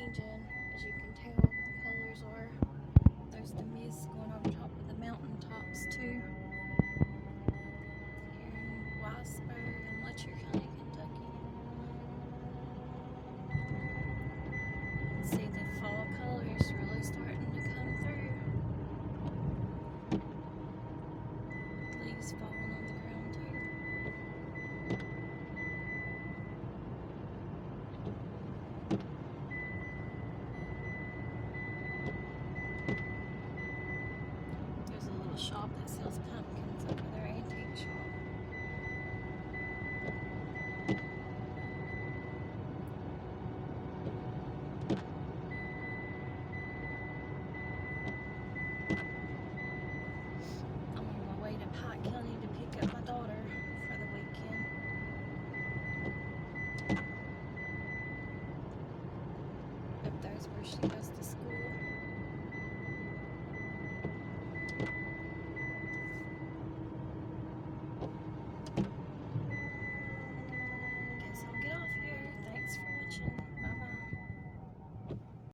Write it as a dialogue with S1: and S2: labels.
S1: changing, as you can tell. The colors are. There's the mist going on top of the mountain tops too. Here in Whitesburg and Letcher County, Kentucky. See the fall colors really starting to come through. Leaves falling on the ground too. There's a little shop that sells pumpkins over there, antique shop. I'm on my way to Pike County to pick up my daughter for the weekend. Up there's where she goes to school.